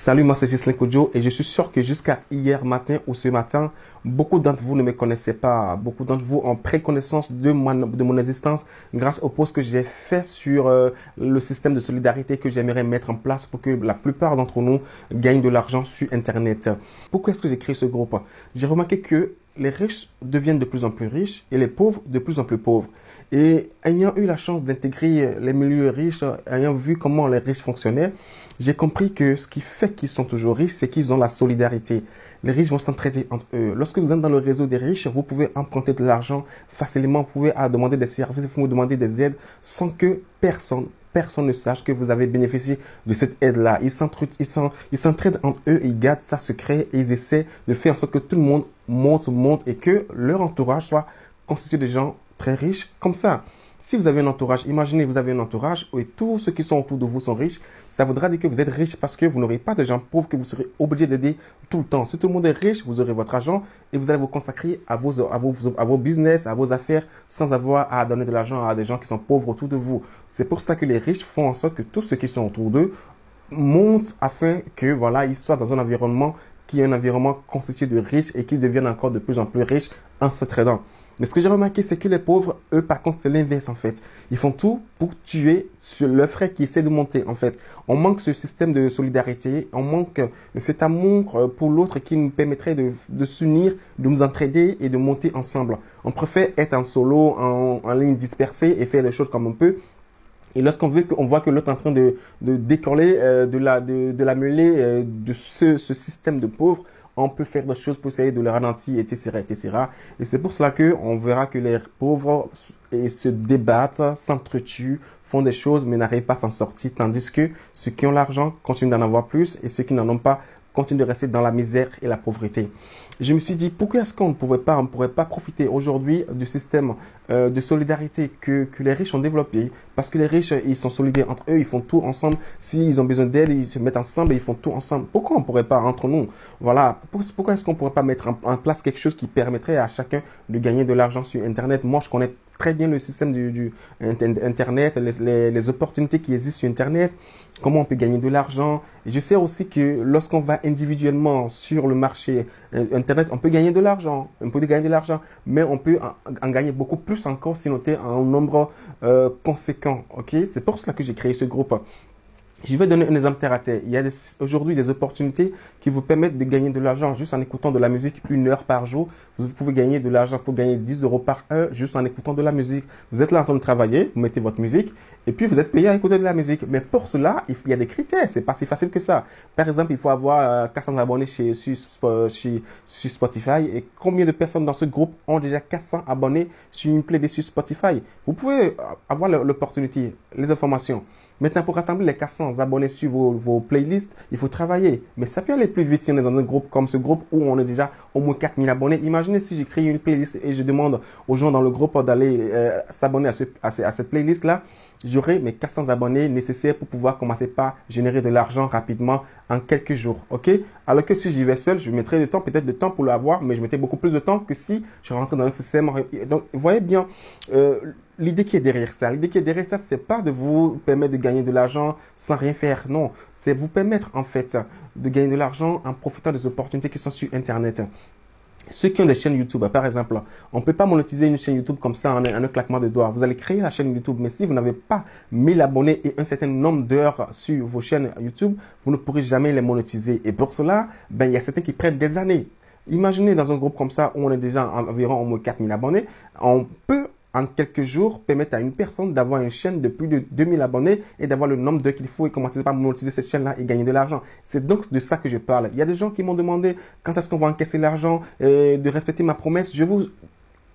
Salut, moi c'est Gislin Kodjo et je suis sûr que jusqu'à hier matin ou ce matin, beaucoup d'entre vous ne me connaissaient pas. Beaucoup d'entre vous ont pris connaissance de mon existence grâce au post que j'ai fait sur le système de solidarité que j'aimerais mettre en place pour que la plupart d'entre nous gagnent de l'argent sur Internet. Pourquoi est-ce que j'ai créé ce groupe? J'ai remarqué que les riches deviennent de plus en plus riches et les pauvres de plus en plus pauvres. Et ayant eu la chance d'intégrer les milieux riches, ayant vu comment les riches fonctionnaient, j'ai compris que ce qui fait qu'ils sont toujours riches, c'est qu'ils ont la solidarité. Les riches vont s'entraider entre eux. Lorsque vous êtes dans le réseau des riches, vous pouvez emprunter de l'argent facilement, vous pouvez demander des services, vous pouvez demander des aides sans que personne ne sache que vous avez bénéficié de cette aide-là. Ils s'entraident entre eux, ils gardent ça secret et ils essaient de faire en sorte que tout le monde monte et que leur entourage soit constitué de gens très riches comme ça. Si vous avez un entourage, imaginez vous avez un entourage et tous ceux qui sont autour de vous sont riches, ça voudra dire que vous êtes riche parce que vous n'aurez pas de gens pauvres que vous serez obligé d'aider tout le temps. Si tout le monde est riche, vous aurez votre argent et vous allez vous consacrer à vos business, à vos affaires sans avoir à donner de l'argent à des gens qui sont pauvres autour de vous. C'est pour cela que les riches font en sorte que tous ceux qui sont autour d'eux montent afin que voilà, ils soient dans un environnement qui est un environnement constitué de riches et qu'ils deviennent encore de plus en plus riches en s'entraidant. Mais ce que j'ai remarqué, c'est que les pauvres, eux, par contre, c'est l'inverse, en fait. Ils font tout pour tuer le frère qui essaie de monter, en fait. On manque ce système de solidarité, on manque cet amour pour l'autre qui nous permettrait de s'unir, de nous entraider et de monter ensemble. On préfère être en solo, en ligne dispersée et faire des choses comme on peut. Et lorsqu'on voit que l'autre est en train de décoller de la mêlée de ce système de pauvres, on peut faire des choses pour essayer de le ralentir, etc., etc. Et c'est pour cela qu'on verra que les pauvres se débattent, s'entretuent, font des choses, mais n'arrivent pas à s'en sortir, tandis que ceux qui ont l'argent continuent d'en avoir plus et ceux qui n'en ont pas continuent de rester dans la misère et la pauvreté. Je me suis dit, pourquoi est-ce qu'on ne pourrait pas profiter aujourd'hui du système de solidarité que les riches ont développé? Parce que les riches, ils sont solidaires entre eux, ils font tout ensemble. S'ils ont besoin d'aide, ils se mettent ensemble et ils font tout ensemble. Pourquoi on ne pourrait pas entre nous? Voilà. Pourquoi est-ce qu'on ne pourrait pas mettre en place quelque chose qui permettrait à chacun de gagner de l'argent sur Internet? Moi, je connais très bien le système du Internet, les opportunités qui existent sur Internet, comment on peut gagner de l'argent. Et je sais aussi que lorsqu'on va individuellement sur le marché Internet, on peut gagner de l'argent, mais on peut en gagner beaucoup plus encore si on est en nombre conséquent. Ok, c'est pour cela que j'ai créé ce groupe. Je vais donner un exemple terre à terre. Il y a aujourd'hui des opportunités qui vous permettent de gagner de l'argent juste en écoutant de la musique 1 heure par jour. Vous pouvez gagner de l'argent pour gagner 10 euros par heure juste en écoutant de la musique. Vous êtes là en train de travailler, vous mettez votre musique et puis vous êtes payé à écouter de la musique. Mais pour cela, il y a des critères. C'est pas si facile que ça. Par exemple, il faut avoir 400 abonnés sur Spotify. Et combien de personnes dans ce groupe ont déjà 400 abonnés sur une playlist sur Spotify? Vous pouvez avoir l'opportunité, les informations. Maintenant, pour rassembler les 400 abonnés sur vos playlists, il faut travailler. Mais ça peut aller plus vite si on est dans un groupe comme ce groupe où on est déjà au moins 4000 abonnés. Imaginez si j'ai créé une playlist et je demande aux gens dans le groupe d'aller s'abonner à cette playlist-là. J'aurai mes 400 abonnés nécessaires pour pouvoir commencer par générer de l'argent rapidement en quelques jours. Ok? Alors que si j'y vais seul, je mettrai peut-être de temps pour l'avoir, mais je mettrai beaucoup plus de temps que si je rentre dans un système. Donc, vous voyez bien, l'idée qui est derrière ça. L'idée qui est derrière ça, c'est pas de vous permettre de gagner de l'argent sans rien faire. Non, c'est vous permettre en fait de gagner de l'argent en profitant des opportunités qui sont sur Internet. Ceux qui ont des chaînes YouTube, par exemple, on ne peut pas monétiser une chaîne YouTube comme ça en un claquement de doigts. Vous allez créer la chaîne YouTube, mais si vous n'avez pas 1000 abonnés et un certain nombre d'heures sur vos chaînes YouTube, vous ne pourrez jamais les monétiser. Et pour cela, il y a certains qui prennent des années. Imaginez dans un groupe comme ça où on est déjà environ au moins 4000 abonnés, on peut en quelques jours permettre à une personne d'avoir une chaîne de plus de 2000 abonnés et d'avoir le nombre d'heures qu'il faut et commencer par monétiser cette chaîne-là et gagner de l'argent. C'est donc de ça que je parle. Il y a des gens qui m'ont demandé quand est-ce qu'on va encaisser l'argent, de respecter ma promesse. Je vous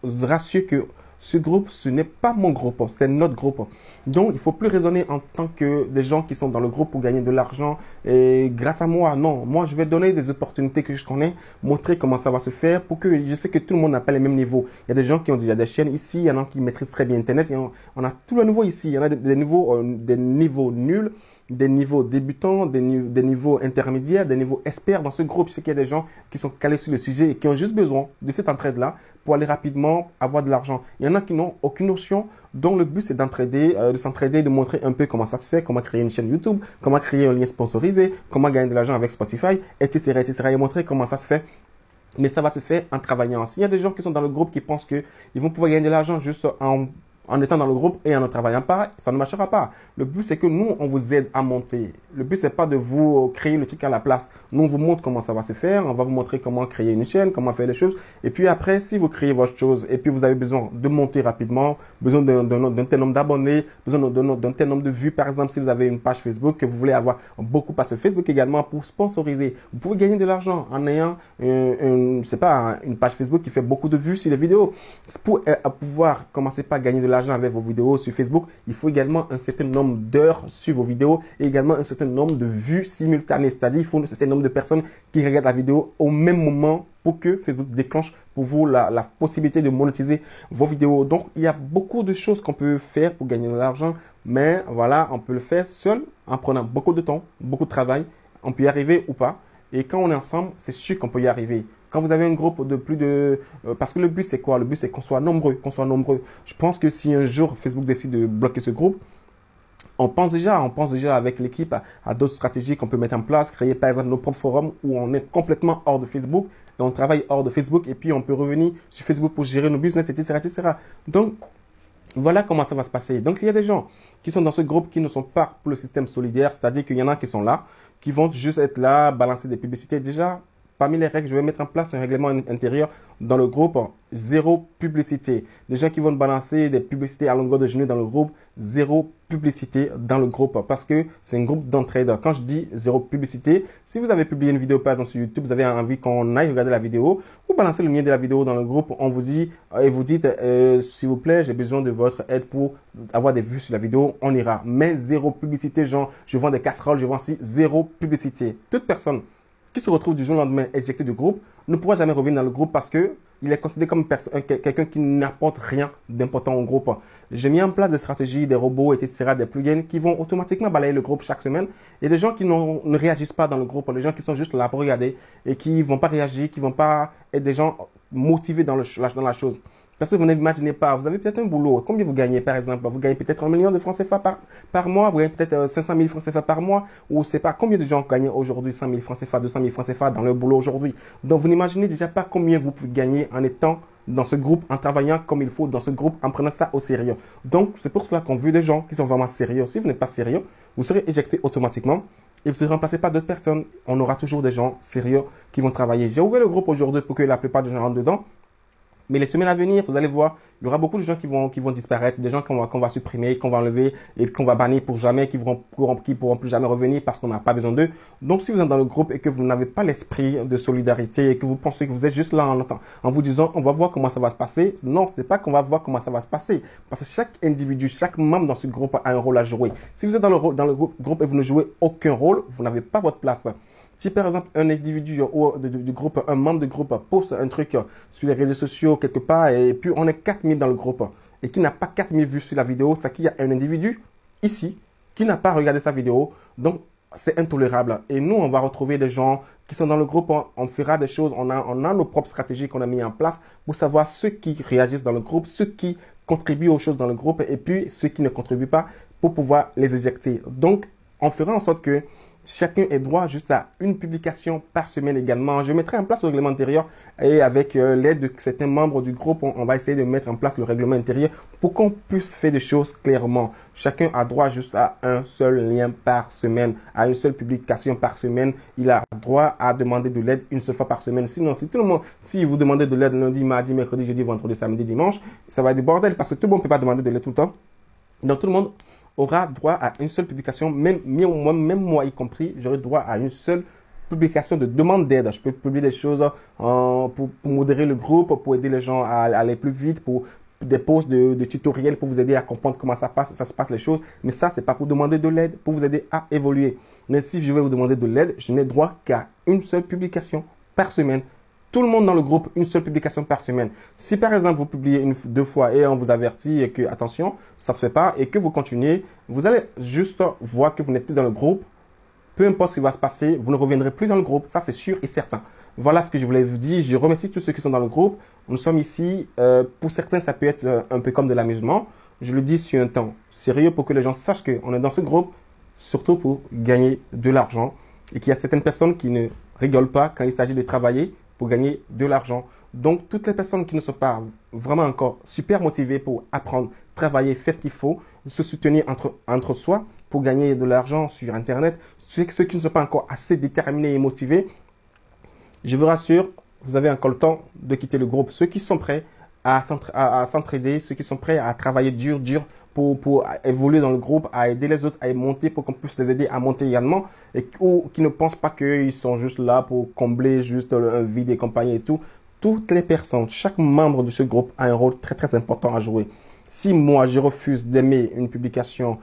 rassure que ce groupe, ce n'est pas mon groupe, c'est notre groupe. Donc, il ne faut plus raisonner en tant que des gens qui sont dans le groupe pour gagner de l'argent et grâce à moi. Non, moi, je vais donner des opportunités que je connais, montrer comment ça va se faire pour que je sais que tout le monde n'a pas les mêmes niveaux. Il y a des gens qui ont déjà des chaînes ici, il y en a qui maîtrisent très bien Internet. On a tout le niveau ici. Il y en a des niveaux nuls des niveaux débutants, des niveaux intermédiaires, des niveaux experts dans ce groupe. Je sais qu'il y a des gens qui sont calés sur le sujet et qui ont juste besoin de cette entraide-là pour aller rapidement avoir de l'argent. Il y en a qui n'ont aucune notion, dont le but c'est d'entraider, de s'entraider, de montrer un peu comment ça se fait, comment créer une chaîne YouTube, comment créer un lien sponsorisé, comment gagner de l'argent avec Spotify, etc., etc., et montrer comment ça se fait. Mais ça va se faire en travaillant. S'il y a des gens qui sont dans le groupe qui pensent qu'ils vont pouvoir gagner de l'argent juste en étant dans le groupe et en ne travaillant pas, ça ne marchera pas. Le but, c'est que nous, on vous aide à monter. Le but, c'est pas de vous créer le truc à la place. Nous, on vous montre comment ça va se faire. On va vous montrer comment créer une chaîne, comment faire les choses. Et puis après, si vous créez votre chose et puis vous avez besoin de monter rapidement, besoin d'un tel nombre d'abonnés, besoin d'un tel nombre de vues, par exemple, si vous avez une page Facebook que vous voulez avoir beaucoup par ce Facebook également pour sponsoriser, vous pouvez gagner de l'argent en ayant, c'est pas, une page Facebook qui fait beaucoup de vues sur les vidéos. Pour pouvoir commencer par gagner de l'argent avec vos vidéos sur Facebook, il faut également un certain nombre d'heures sur vos vidéos et également un certain nombre de vues simultanées. C'est-à-dire, il faut un certain nombre de personnes qui regardent la vidéo au même moment pour que Facebook déclenche pour vous la possibilité de monétiser vos vidéos. Donc, il y a beaucoup de choses qu'on peut faire pour gagner de l'argent, mais voilà, on peut le faire seul en prenant beaucoup de temps, beaucoup de travail. On peut y arriver ou pas. Et quand on est ensemble, c'est sûr qu'on peut y arriver. Quand vous avez un groupe de plus de... parce que le but, c'est quoi? Le but, c'est qu'on soit nombreux, qu'on soit nombreux. Je pense que si un jour, Facebook décide de bloquer ce groupe, on pense déjà avec l'équipe à d'autres stratégies qu'on peut mettre en place, créer par exemple nos propres forums où on est complètement hors de Facebook, et on travaille hors de Facebook, et puis on peut revenir sur Facebook pour gérer nos business, etc., etc. Donc, voilà comment ça va se passer. Donc, il y a des gens qui sont dans ce groupe qui ne sont pas pour le système solidaire, c'est-à-dire qu'il y en a qui sont là, qui vont juste être là, balancer des publicités. Déjà, parmi les règles, je vais mettre en place un règlement intérieur dans le groupe, zéro publicité. Des gens qui vont balancer des publicités à longueur de journée dans le groupe, zéro publicité dans le groupe parce que c'est un groupe d'entraide. Quand je dis zéro publicité, si vous avez publié une vidéo par exemple sur YouTube, vous avez envie qu'on aille regarder la vidéo, vous balancez le lien de la vidéo dans le groupe, on vous dit et vous dites s'il vous plaît, j'ai besoin de votre aide pour avoir des vues sur la vidéo, on ira. Mais zéro publicité, genre je vends des casseroles, je vends aussi zéro publicité. Toute personne qui se retrouve du jour au lendemain éjecté du groupe ne pourra jamais revenir dans le groupe parce que il est considéré comme quelqu'un qui n'apporte rien d'important au groupe. J'ai mis en place des stratégies, des robots, etc., des plugins qui vont automatiquement balayer le groupe chaque semaine. Et des gens qui ne réagissent pas dans le groupe, les gens qui sont juste là pour regarder et qui vont pas réagir, qui vont pas être des gens motivés dans la chose. Parce que vous n'imaginez pas, vous avez peut-être un boulot. Combien vous gagnez, par exemple? Vous gagnez peut-être 1 million de francs CFA par mois, vous gagnez peut-être 500 000 francs CFA par mois, ou c'est pas combien de gens gagnent aujourd'hui 100 000 francs CFA, 200 000 francs CFA dans leur boulot aujourd'hui. Donc, vous n'imaginez déjà pas combien vous pouvez gagner en étant dans ce groupe, en travaillant comme il faut dans ce groupe, en prenant ça au sérieux. Donc, c'est pour cela qu'on veut des gens qui sont vraiment sérieux. Si vous n'êtes pas sérieux, vous serez éjecté automatiquement et vous serez remplacé par d'autres personnes. On aura toujours des gens sérieux qui vont travailler. J'ai ouvert le groupe aujourd'hui pour que la plupart des gens rentrent dedans. Mais les semaines à venir, vous allez voir, il y aura beaucoup de gens qui vont disparaître, des gens qu'on va supprimer, qu'on va enlever et qu'on va bannir pour jamais, qui pourront plus jamais revenir parce qu'on n'a pas besoin d'eux. Donc, si vous êtes dans le groupe et que vous n'avez pas l'esprit de solidarité et que vous pensez que vous êtes juste là en vous disant, on va voir comment ça va se passer. Non, c'est pas qu'on va voir comment ça va se passer. Parce que chaque individu, chaque membre dans ce groupe a un rôle à jouer. Si vous êtes dans le groupe et vous ne jouez aucun rôle, vous n'avez pas votre place. Si par exemple un individu ou du groupe, un membre du groupe poste un truc sur les réseaux sociaux quelque part et puis on est 4000 dans le groupe et qui n'a pas 4000 vues sur la vidéo, c'est qu'il y a un individu ici qui n'a pas regardé sa vidéo. Donc c'est intolérable. Et nous, on va retrouver des gens qui sont dans le groupe, on fera des choses, on a nos propres stratégies qu'on a mis en place pour savoir ceux qui réagissent dans le groupe, ceux qui contribuent aux choses dans le groupe et puis ceux qui ne contribuent pas pour pouvoir les éjecter. Donc, on fera en sorte que chacun ait droit juste à une publication par semaine également. Je mettrai en place le règlement intérieur et avec l'aide de certains membres du groupe, on va essayer de mettre en place le règlement intérieur pour qu'on puisse faire des choses clairement. Chacun a droit juste à un seul lien par semaine, à une seule publication par semaine. Il a droit à demander de l'aide une seule fois par semaine. Sinon, si vous demandez de l'aide lundi, mardi, mercredi, jeudi, vendredi, samedi, dimanche, ça va être du bordel parce que tout le monde ne peut pas demander de l'aide tout le temps. Donc tout le monde aura droit à une seule publication, même moi y compris, j'aurai droit à une seule publication de demande d'aide. Je peux publier des choses pour modérer le groupe, pour aider les gens à aller plus vite, pour des posts de tutoriels pour vous aider à comprendre comment ça se passe les choses. Mais ça, c'est pas pour demander de l'aide, pour vous aider à évoluer. Mais si je vais vous demander de l'aide, je n'ai droit qu'à une seule publication par semaine. tout le monde dans le groupe une seule publication par semaine. Si par exemple vous publiez deux fois et on vous avertit et que attention, ça se fait pas et que vous continuez, vous allez juste voir que vous n'êtes plus dans le groupe. Peu importe ce qui va se passer, vous ne reviendrez plus dans le groupe. Ça, c'est sûr et certain. Voilà ce que je voulais vous dire. Je remercie tous ceux qui sont dans le groupe. Nous sommes ici. Pour certains, ça peut être un peu comme de l'amusement. Je le dis sur un temps sérieux pour que les gens sachent qu'on est dans ce groupe, surtout pour gagner de l'argent. Et qu'il y a certaines personnes qui ne rigolent pas quand il s'agit de travailler pour gagner de l'argent. Donc, toutes les personnes qui ne sont pas vraiment encore super motivées pour apprendre, travailler, faire ce qu'il faut, se soutenir entre soi pour gagner de l'argent sur Internet, ceux qui ne sont pas encore assez déterminés et motivés, je vous rassure, vous avez encore le temps de quitter le groupe. Ceux qui sont prêts à s'entraider, ceux qui sont prêts à travailler dur pour évoluer dans le groupe, à aider les autres à monter pour qu'on puisse les aider à monter également, ou qui ne pensent pas qu'ils sont juste là pour combler juste un vide et compagnie et tout. Toutes les personnes, chaque membre de ce groupe a un rôle très très important à jouer. Si moi je refuse d'aimer une publication,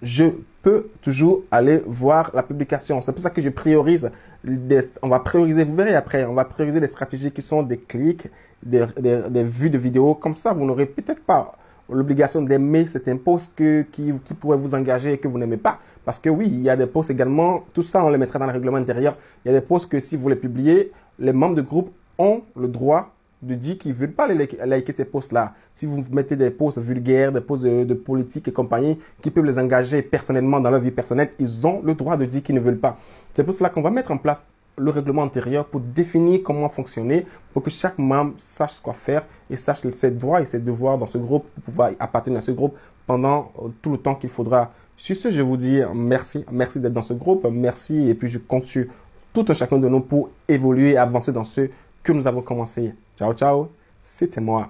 je peux toujours aller voir la publication. C'est pour ça que je priorise. On va prioriser, vous verrez après, on va prioriser des stratégies qui sont des clics, des vues de vidéos. Comme ça, vous n'aurez peut-être pas l'obligation d'aimer certains posts qui pourraient vous engager et que vous n'aimez pas. Parce que oui, il y a des posts également, tout ça on les mettra dans le règlement intérieur. Il y a des posts que si vous les publiez, les membres de groupe ont le droit de dire qu'ils ne veulent pas liker ces posts-là. Si vous mettez des posts vulgaires, des posts de politique et compagnie qui peuvent les engager personnellement dans leur vie personnelle, ils ont le droit de dire qu'ils ne veulent pas. C'est pour cela qu'on va mettre en place le règlement intérieur pour définir comment fonctionner, pour que chaque membre sache quoi faire et sache ses droits et ses devoirs dans ce groupe pour pouvoir appartenir à ce groupe pendant tout le temps qu'il faudra. Sur ce, je vous dis merci. Merci d'être dans ce groupe. Merci et puis je compte sur tout un chacun de nous pour évoluer et avancer dans ce que nous avons commencé. Ciao, ciao. C'était moi.